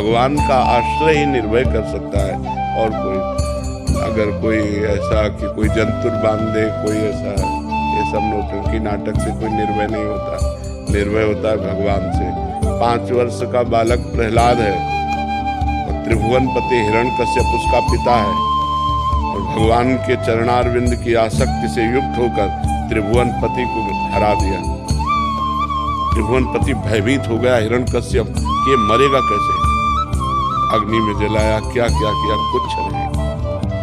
भगवान का आश्रय ही निर्भय कर सकता है। और कोई अगर कोई ऐसा कि कोई जंतुर बांध दे, कोई ऐसा, ये सब नौटंकी नाटक से कोई निर्भय नहीं होता। निर्भय होता है भगवान से। 5 वर्ष का बालक प्रहलाद है और त्रिभुवनपति हिरण्यकश्यप उसका पिता है, और भगवान के चरणारविंद की आसक्ति से युक्त होकर त्रिभुवनपति को हरा दिया। त्रिभुवनपति भयभीत हो गया हिरण्यकश्यप कि मरेगा कैसे। अग्नि में जलाया, क्या क्या किया, कुछ नहीं।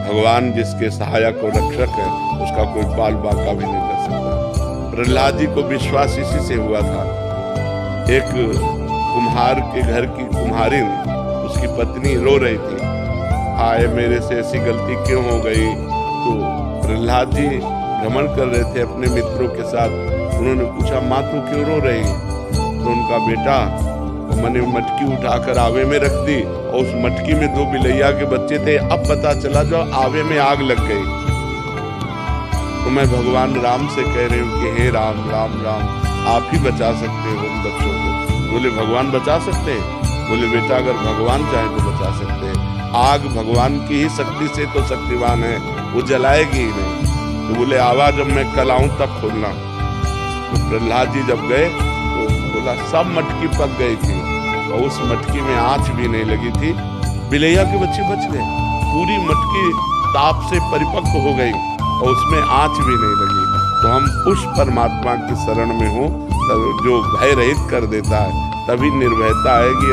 भगवान जिसके सहायक और रक्षक है उसका कोई बाल बाका भी नहीं कर सकता। प्रहलाद जी को विश्वास इसी से हुआ था। एक कुम्हार के घर की कुम्हारिन, उसकी पत्नी रो रही थी, हाय मेरे से ऐसी गलती क्यों हो गई। तो प्रहलाद जी भ्रमण कर रहे थे अपने मित्रों के साथ। उन्होंने पूछा, माँ तू क्यों रो रही। तो उनका बेटा, मैंने मटकी उठाकर आवे में रख दी और उस मटकी में 2 बिलैया के बच्चे थे। अब पता चला जो आवे में आग लग गई। तो मैं भगवान राम से कह रही हूँ कि हे राम राम राम, आप ही बचा सकते हो उन बच्चों को। बोले भगवान बचा सकते हैं। बोले बेटा अगर भगवान चाहे तो बचा सकते हैं। आग भगवान की ही शक्ति से तो शक्तिवान है, वो जलाएगी ही नहीं। तो बोले आवाज जब मैं कल आऊं तब खोलना। तो प्रहलाद जी जब गए तो बोला सब मटकी पक गई थी और उस मटकी में आँच भी नहीं लगी थी। बिलैया के बच्चे बच गए। पूरी मटकी ताप से परिपक्व हो गई और उसमें आँच भी नहीं लगी। तो हम उस परमात्मा की शरण में हो जो भय रहित कर देता है, तभी निर्भयता आएगी।